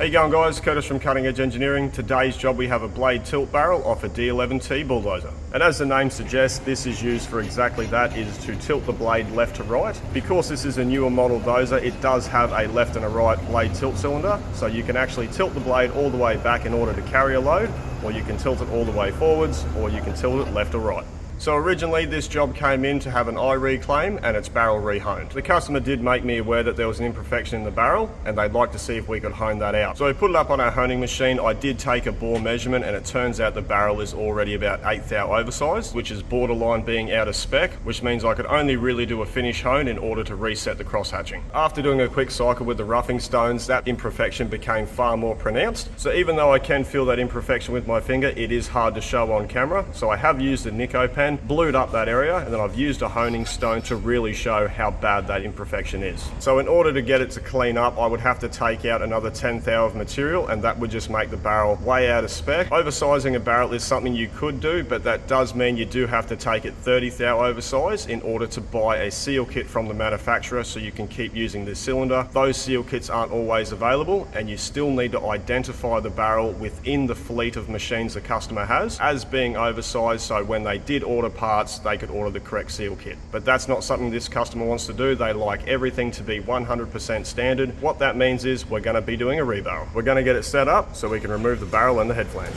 How you going, guys? Curtis from Cutting Edge Engineering. Today's job, we have a blade tilt barrel off a D11T Bulldozer. And as the name suggests, this is used for exactly that, is to tilt the blade left to right. Because this is a newer model dozer, it does have a left and a right blade tilt cylinder, so you can actually tilt the blade all the way back in order to carry a load, or you can tilt it all the way forwards, or you can tilt it left or right. So originally this job came in to have an eye reclaim and its barrel rehoned. The customer did make me aware that there was an imperfection in the barrel and they'd like to see if we could hone that out. So we put it up on our honing machine. I did take a bore measurement and it turns out the barrel is already about 1/8 thou oversized, which is borderline being out of spec, which means I could only really do a finish hone in order to reset the cross hatching. After doing a quick cycle with the roughing stones, that imperfection became far more pronounced. So even though I can feel that imperfection with my finger, it is hard to show on camera. So I have used a Nico pen, blued up that area, and then I've used a honing stone to really show how bad that imperfection is. So in order to get it to clean up, I would have to take out another 10 thou of material, and that would just make the barrel way out of spec. Oversizing a barrel is something you could do, but that does mean you do have to take it 30 thou oversize in order to buy a seal kit from the manufacturer so you can keep using this cylinder. Those seal kits aren't always available, and you still need to identify the barrel within the fleet of machines the customer has as being oversized, so when they did order parts, they could order the correct seal kit. But that's not something this customer wants to do. They like everything to be 100% standard. What that means is we're going to be doing a rebarrel. We're going to get it set up so we can remove the barrel and the head flange.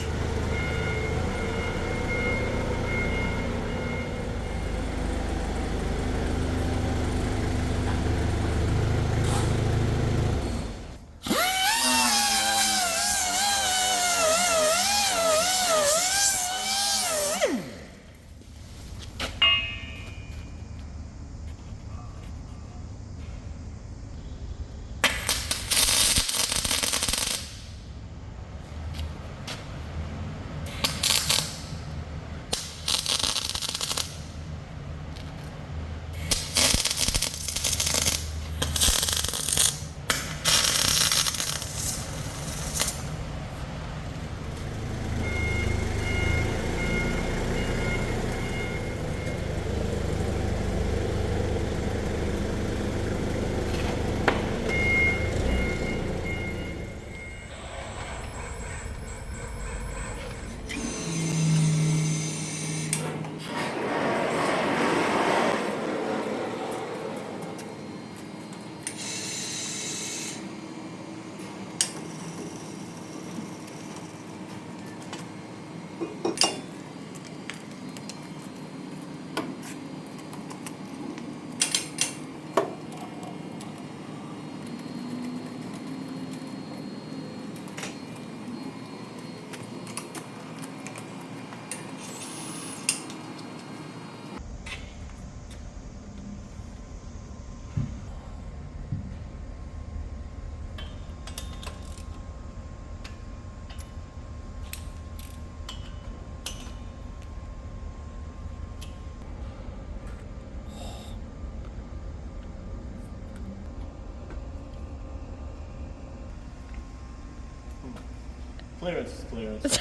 Clearance.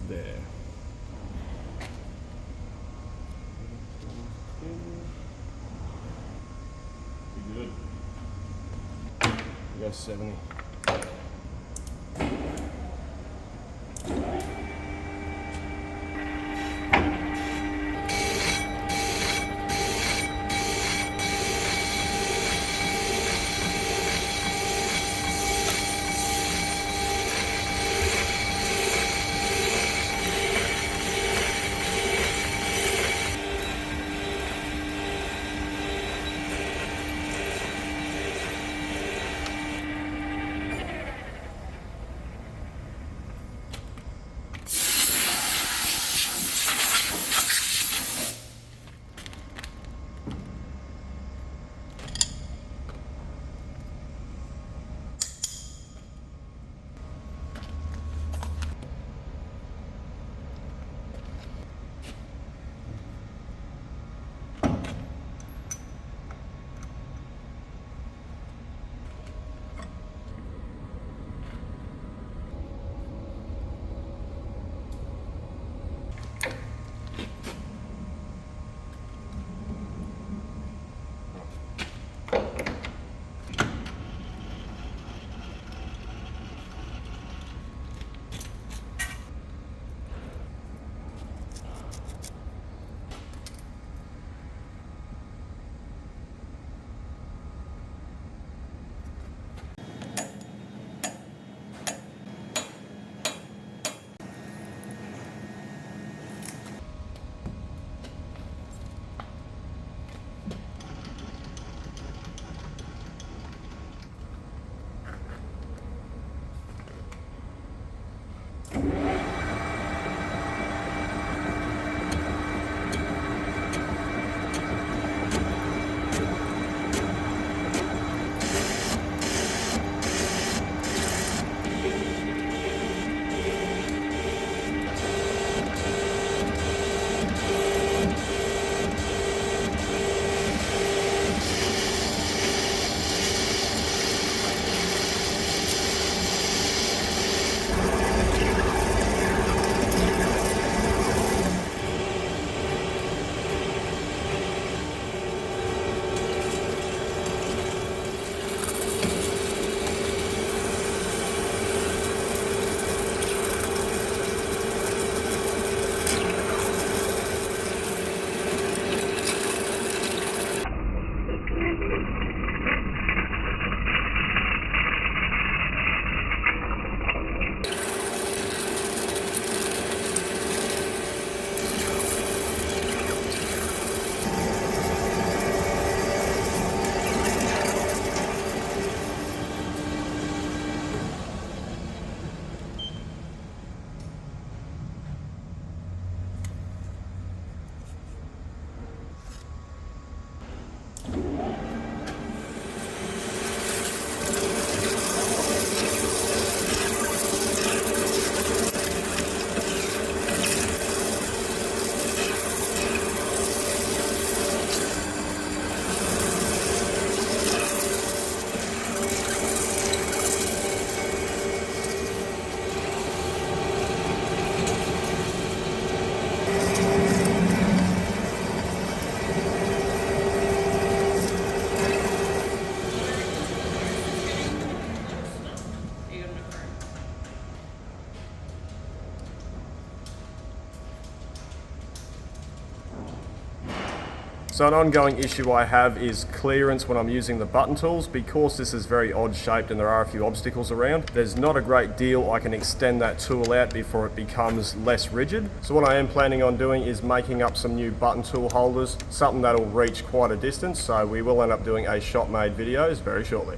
There. We good. We got 70. So an ongoing issue I have is clearance when I'm using the button tools. Because this is very odd shaped and there are a few obstacles around, there's not a great deal I can extend that tool out before it becomes less rigid. So what I am planning on doing is making up some new button tool holders, something that'll reach quite a distance, so we will end up doing a shop made videos very shortly.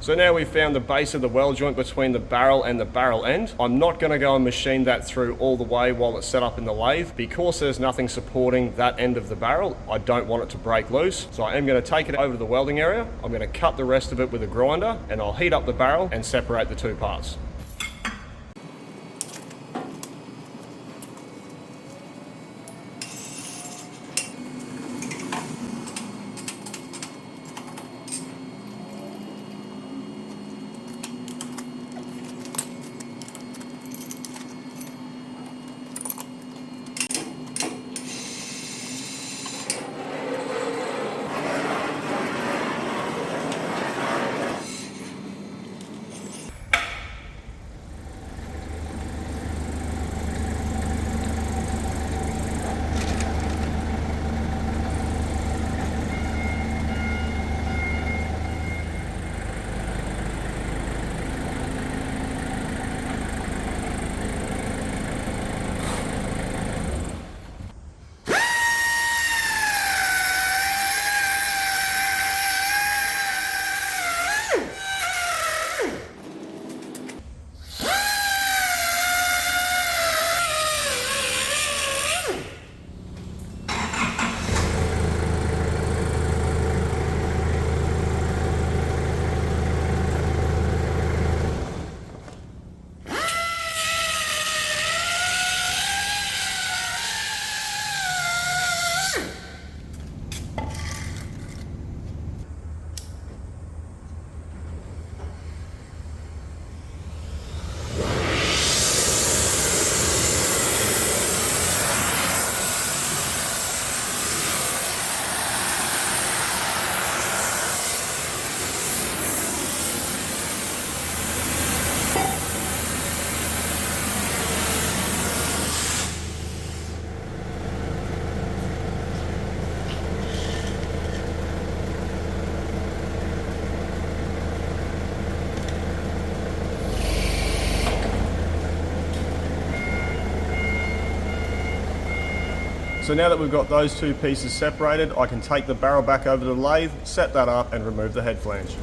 So now we've found the base of the weld joint between the barrel and the barrel end. I'm not going to go and machine that through all the way while it's set up in the lathe. Because there's nothing supporting that end of the barrel, I don't want it to break loose. So I am going to take it over to the welding area. I'm going to cut the rest of it with a grinder and I'll heat up the barrel and separate the two parts. So now that we've got those two pieces separated, I can take the barrel back over to the lathe, set that up and remove the head flange.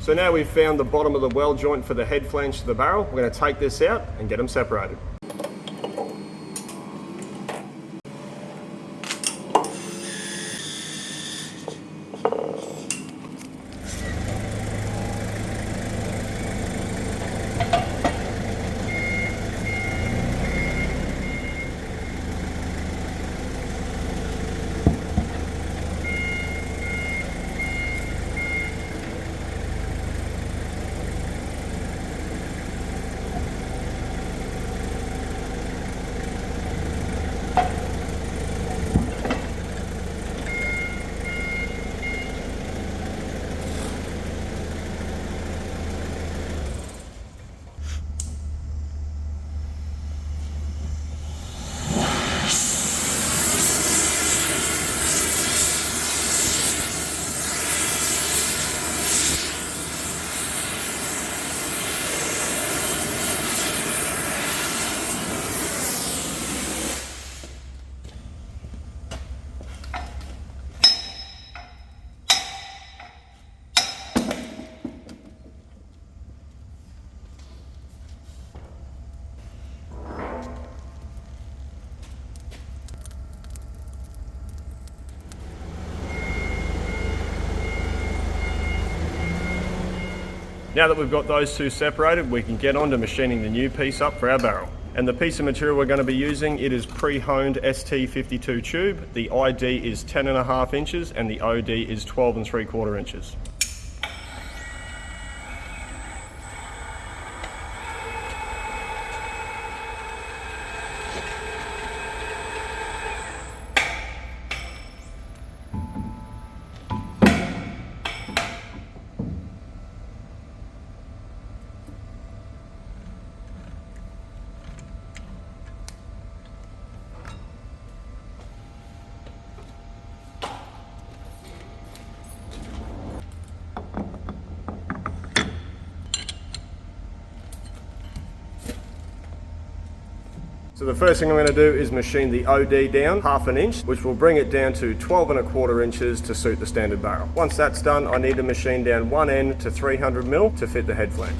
So now we've found the bottom of the weld joint for the head flange to the barrel. We're going to take this out and get them separated. Now that we've got those two separated, we can get on to machining the new piece up for our barrel. And the piece of material we're going to be using, it is pre-honed ST52 tube. The ID is 10.5 inches and the OD is 12 3/4 inches. So the first thing I'm going to do is machine the OD down 1/2 inch, which will bring it down to 12 1/4 inches to suit the standard barrel. Once that's done, I need to machine down one end to 300 mm to fit the head flange.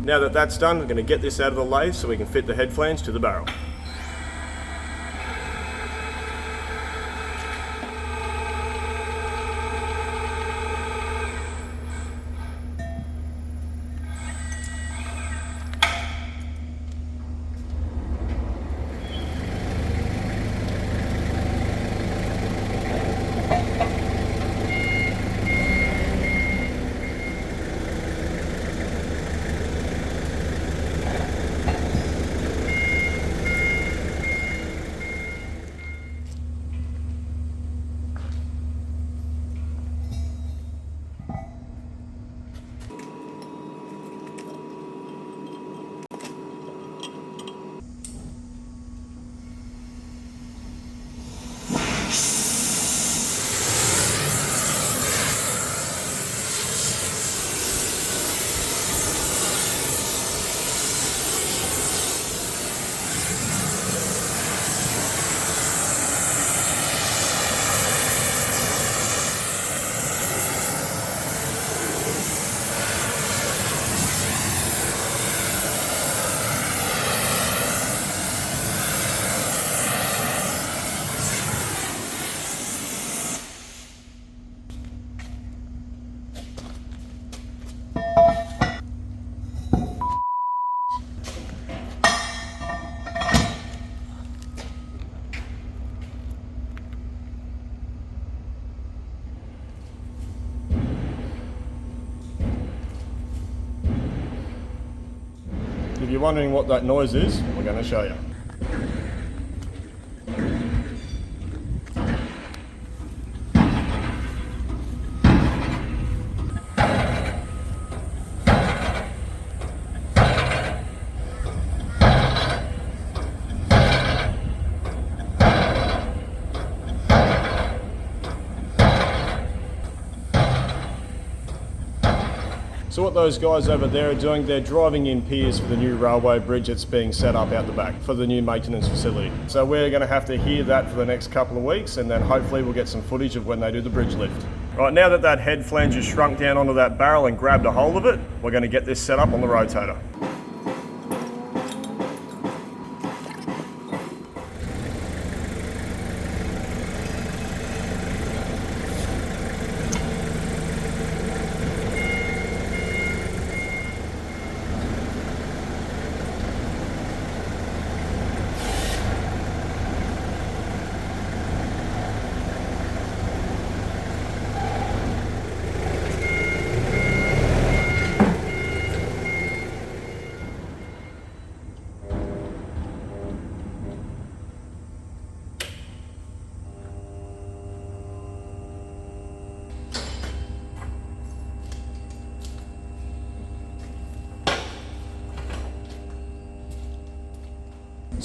Now that that's done, we're going to get this out of the lathe so we can fit the head flange to the barrel. If you're wondering what that noise is, we're going to show you. So what those guys over there are doing, they're driving in piers for the new railway bridge that's being set up out the back for the new maintenance facility. So we're going to have to hear that for the next couple of weeks, and then hopefully we'll get some footage of when they do the bridge lift. Right, now that that head flange has shrunk down onto that barrel and grabbed a hold of it, we're going to get this set up on the rotator.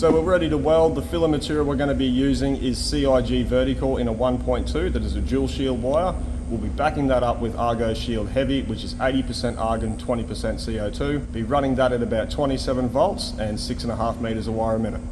So we're ready to weld. The filler material we're going to be using is CIG vertical in a 1.2 that is a dual shield wire. We'll be backing that up with Argo Shield Heavy, which is 80% argon, 20% CO2. Be running that at about 27 volts and 6.5 meters of wire a minute.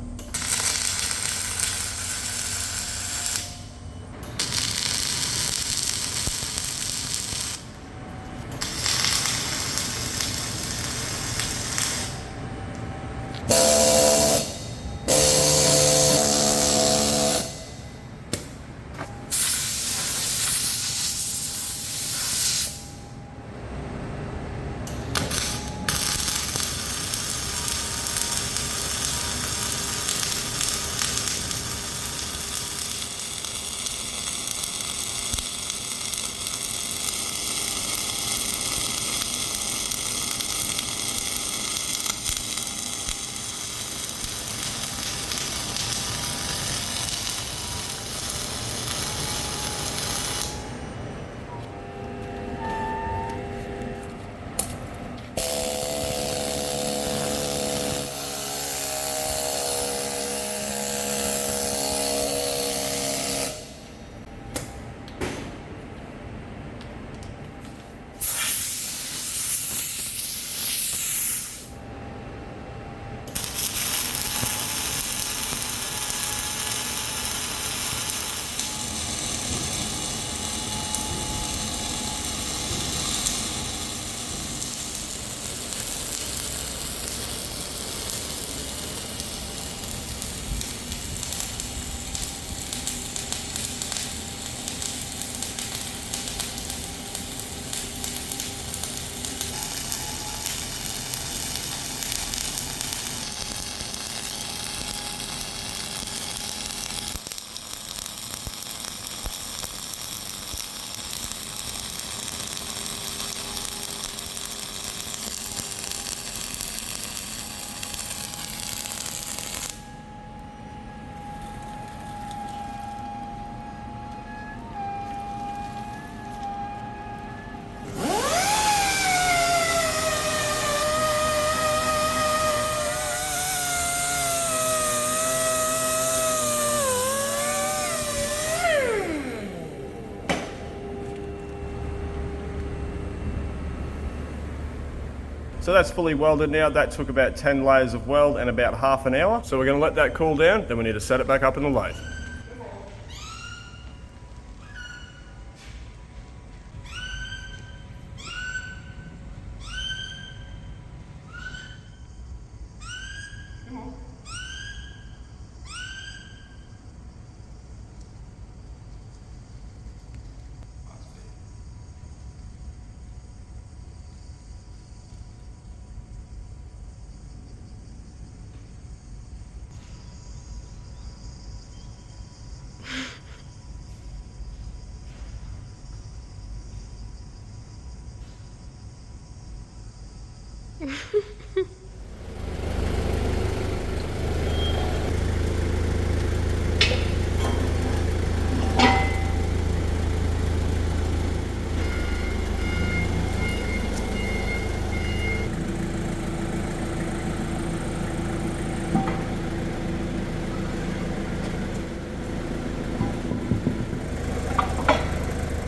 So that's fully welded now. That took about 10 layers of weld and about half an hour. So we're going to let that cool down, then we need to set it back up in the lathe.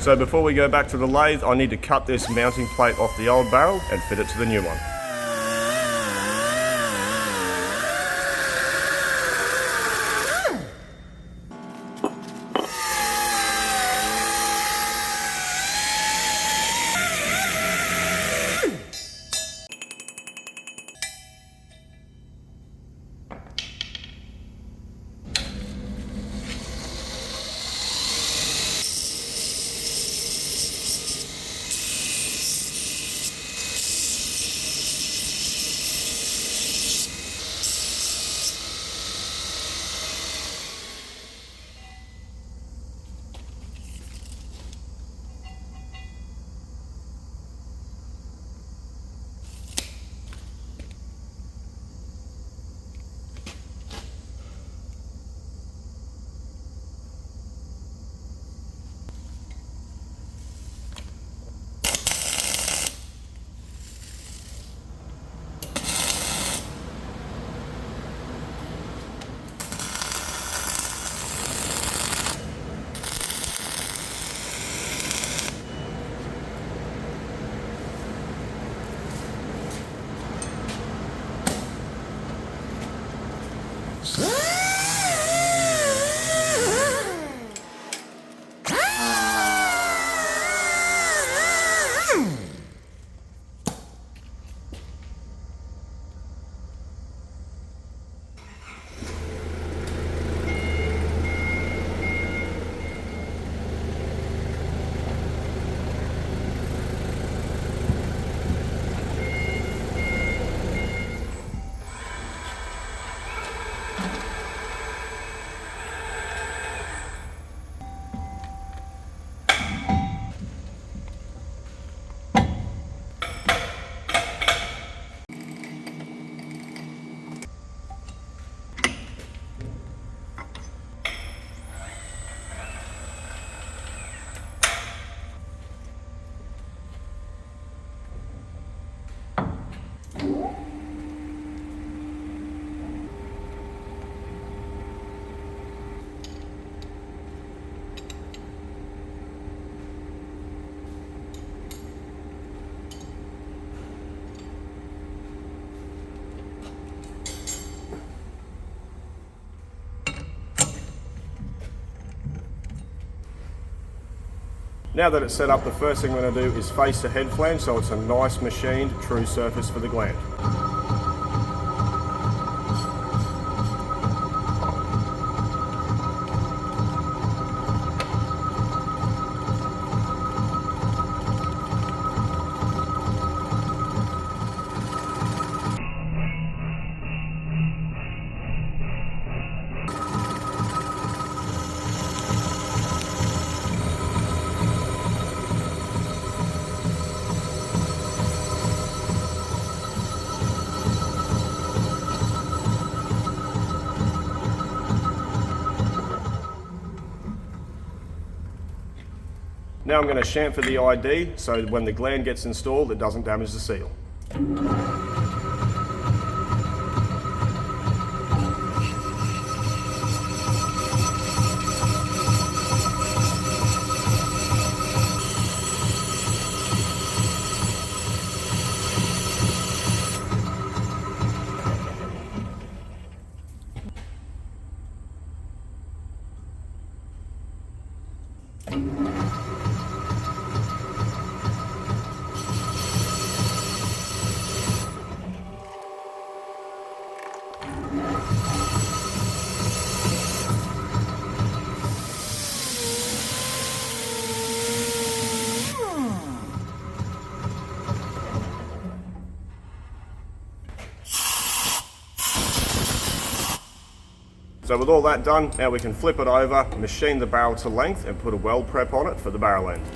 So before we go back to the lathe, I need to cut this mounting plate off the old barrel and fit it to the new one. Now that it's set up, the first thing we're going to do is face the head flange so it's a nice machined true surface for the gland. Now I'm going to chamfer the ID so when the gland gets installed it doesn't damage the seal. So with all that done, now we can flip it over, machine the barrel to length and put a weld prep on it for the barrel end.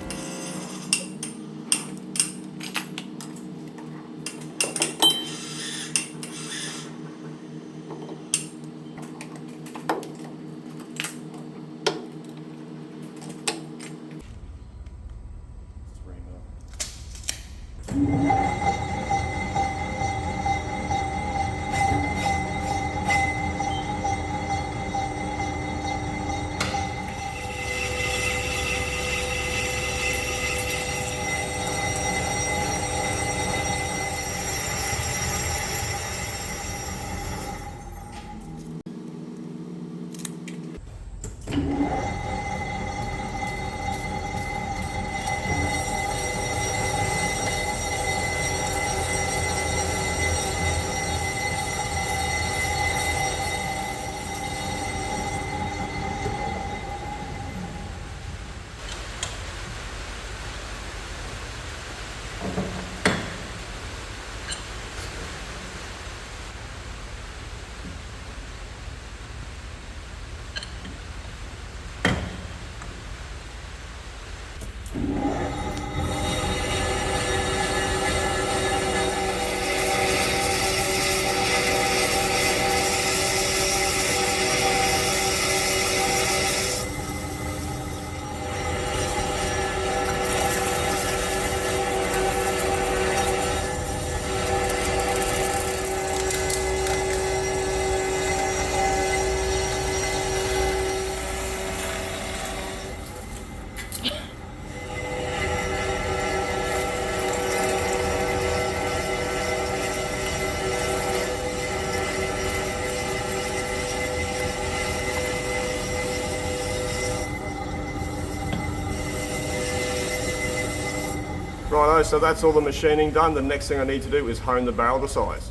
Righto, so that's all the machining done. The next thing I need to do is hone the barrel to size.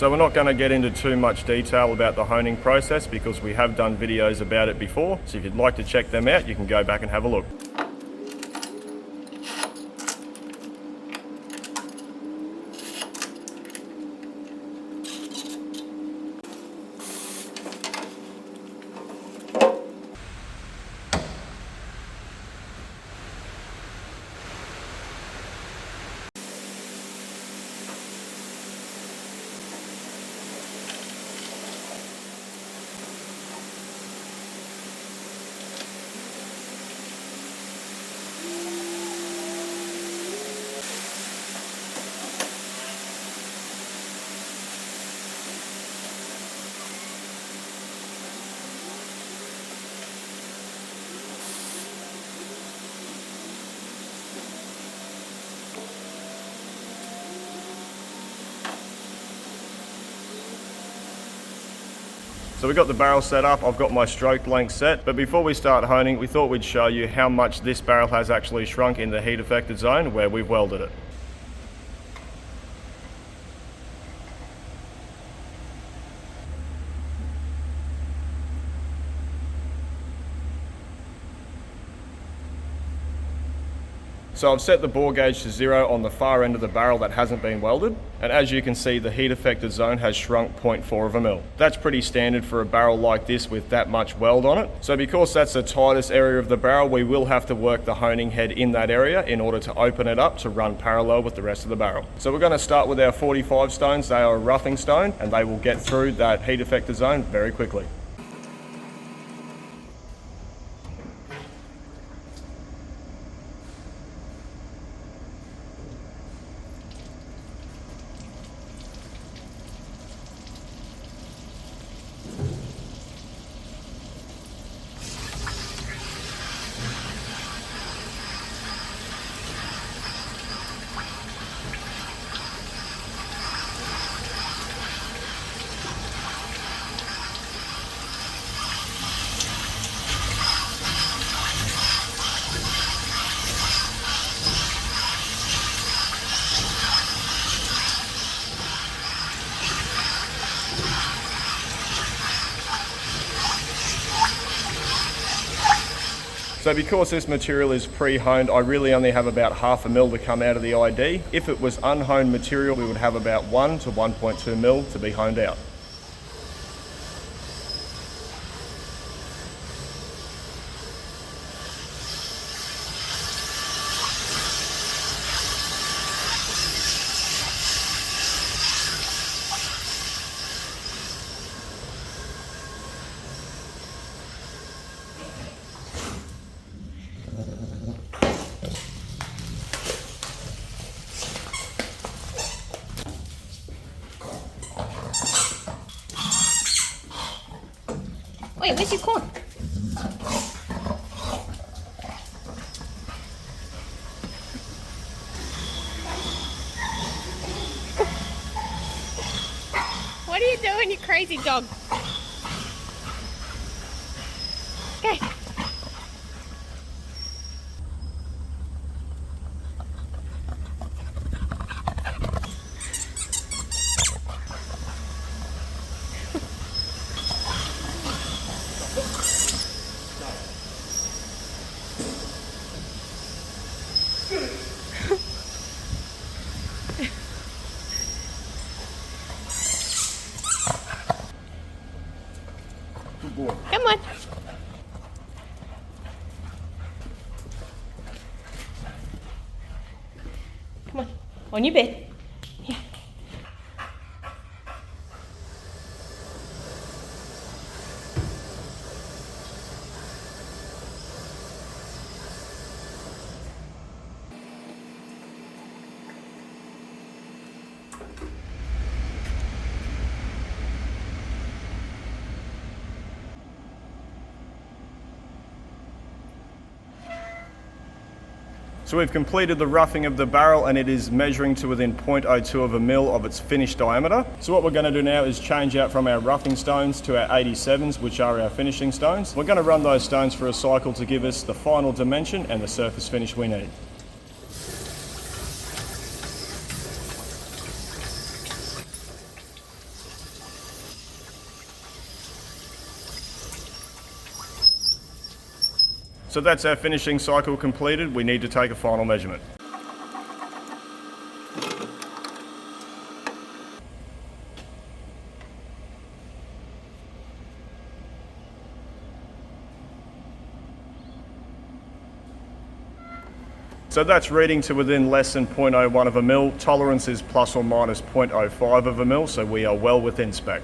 So we're not going to get into too much detail about the honing process because we have done videos about it before. So if you'd like to check them out, you can go back and have a look. So we've got the barrel set up, I've got my stroke length set, but before we start honing, we thought we'd show you how much this barrel has actually shrunk in the heat affected zone where we've welded it. So I've set the bore gauge to 0 on the far end of the barrel that hasn't been welded, and as you can see the heat affected zone has shrunk 0.4 of a mil. That's pretty standard for a barrel like this with that much weld on it. So because that's the tightest area of the barrel, we will have to work the honing head in that area in order to open it up to run parallel with the rest of the barrel. So we're going to start with our 45 stones. They are a roughing stone and they will get through that heat affected zone very quickly. So because this material is pre-honed, I really only have about 1/2 mil to come out of the ID. If it was unhoned material, we would have about 1 to 1.2 mil to be honed out. Wait, where's your corn? What are you doing, you crazy dog? Okay. Good boy. Come on. Come on. On your bed. Here. So we've completed the roughing of the barrel and it is measuring to within 0.02 of a mil of its finished diameter. So what we're going to do now is change out from our roughing stones to our 87s, which are our finishing stones. We're going to run those stones for a cycle to give us the final dimension and the surface finish we need. So that's our finishing cycle completed. We need to take a final measurement. So that's reading to within less than 0.01 of a mil. Tolerance is plus or minus 0.05 of a mil, so we are well within spec.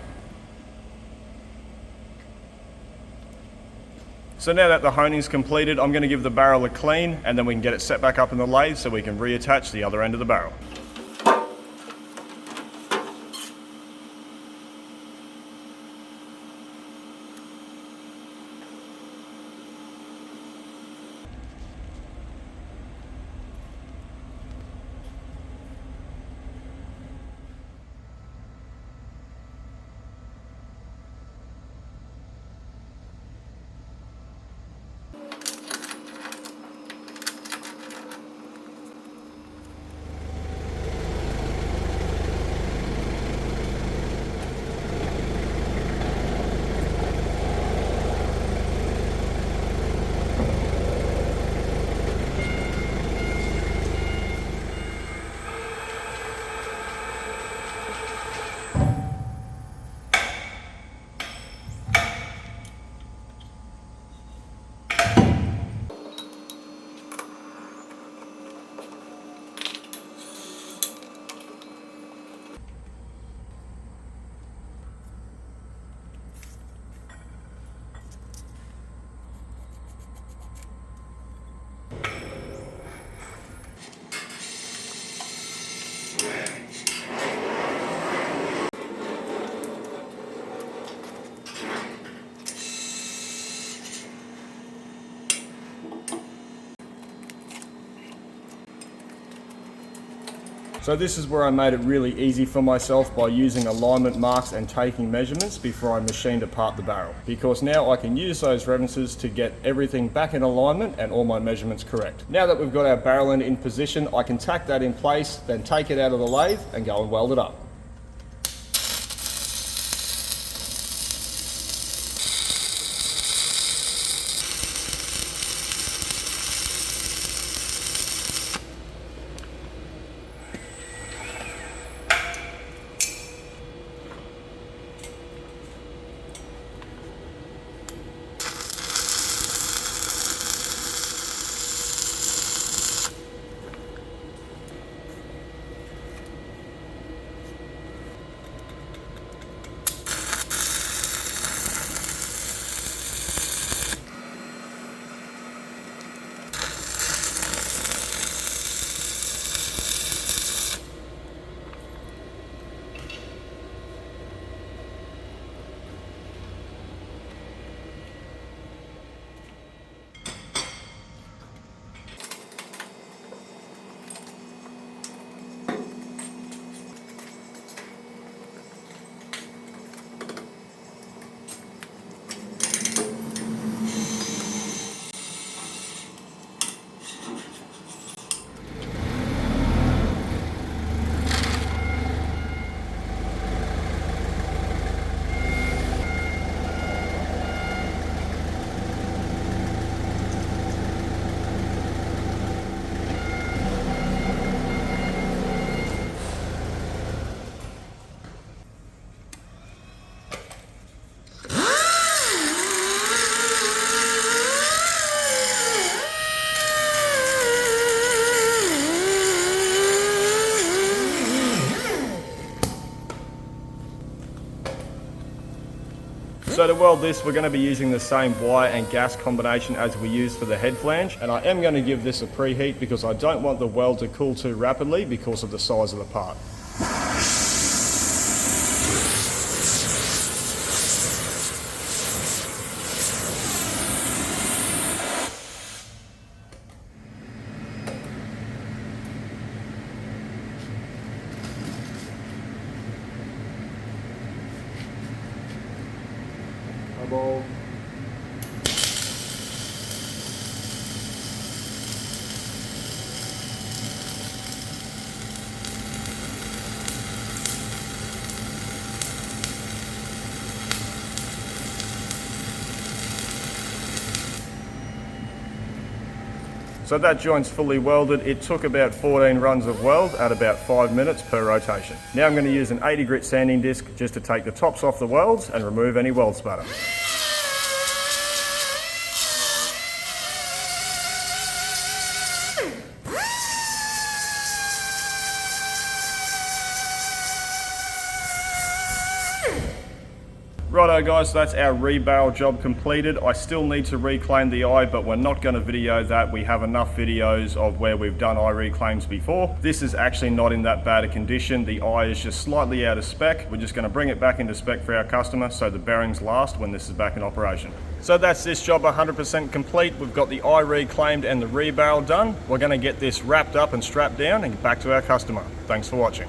So now that the honing's completed, I'm going to give the barrel a clean and then we can get it set back up in the lathe so we can reattach the other end of the barrel. So this is where I made it really easy for myself by using alignment marks and taking measurements before I machined apart the barrel. Because now I can use those references to get everything back in alignment and all my measurements correct. Now that we've got our barrel end in position, I can tack that in place, then take it out of the lathe and go and weld it up. So to weld this, we're going to be using the same wire and gas combination as we used for the head flange, and I am going to give this a preheat because I don't want the weld to cool too rapidly because of the size of the part. Eyeball. So that joint's fully welded. It took about 14 runs of weld at about 5 minutes per rotation. Now I'm going to use an 80 grit sanding disc just to take the tops off the welds and remove any weld spatter. Righto guys, so that's our rebarrel job completed. I still need to reclaim the eye, but we're not going to video that. We have enough videos of where we've done eye reclaims before. This is actually not in that bad a condition. The eye is just slightly out of spec. We're just going to bring it back into spec for our customer so the bearings last when this is back in operation. So that's this job 100% complete. We've got the eye reclaimed and the rebarrel done. We're going to get this wrapped up and strapped down and get back to our customer. Thanks for watching.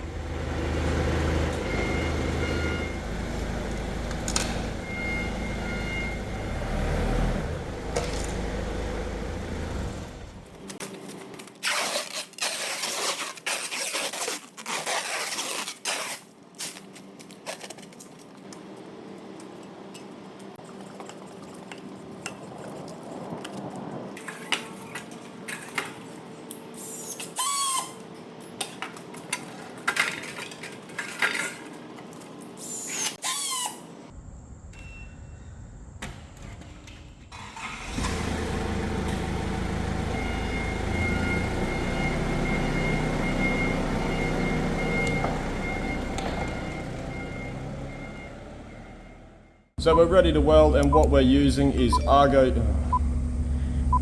So we're ready to weld, and what we're using is Argo.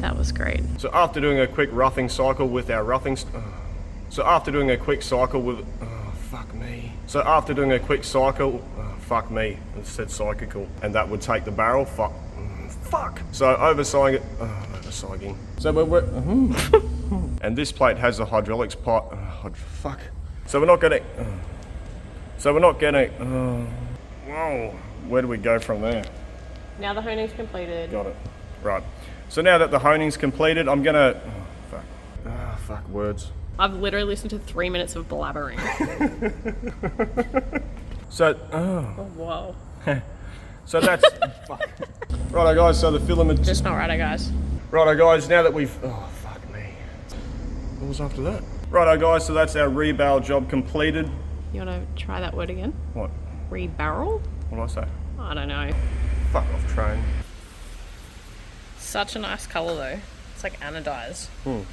That was great. So after doing a quick roughing cycle with our roughing, So after doing a quick cycle, it said cyclical, and that would take the barrel. Fuck. So oversighing it. Oversighing. So we're and this plate has a hydraulics pipe. Fuck. So we're not getting. Whoa. Where do we go from there? Now the honing's completed. Got it. Right. So now that the honing's completed, I'm gonna. Fuck words. I've literally listened to 3 minutes of blabbering. So. Oh, whoa. So that's. Fuck. Righto, guys. So the filament. Just not righto, guys. Righto, guys. Now that we've. Oh, fuck me. What was after that? Righto, guys. So that's our rebarrel job completed. You want to try that word again? What? Rebarrel? What did I say? I don't know. Fuck off, train. Such a nice colour though. It's like anodized. God,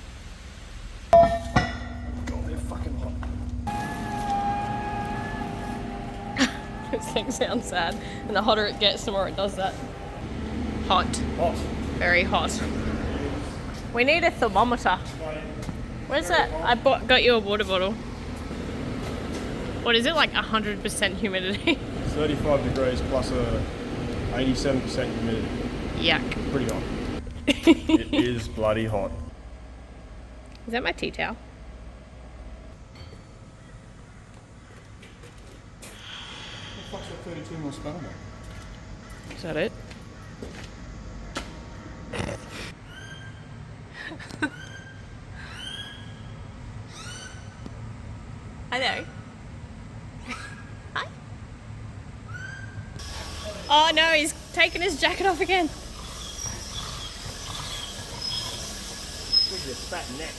they're fucking hot. This thing sounds sad. And the hotter it gets, the more it does that. Hot. Hot. Very hot. We need a thermometer. Where's that? I got you a water bottle. What is it, like 100% humidity? 35 degrees plus a 87% humidity. Yuck. Pretty hot. It is bloody hot. Is that my tea towel? What the fuck's that 32 mil spanner bag? Is that it? I know. Hi. Oh no, he's taking his jacket off again. Look at your fat neck.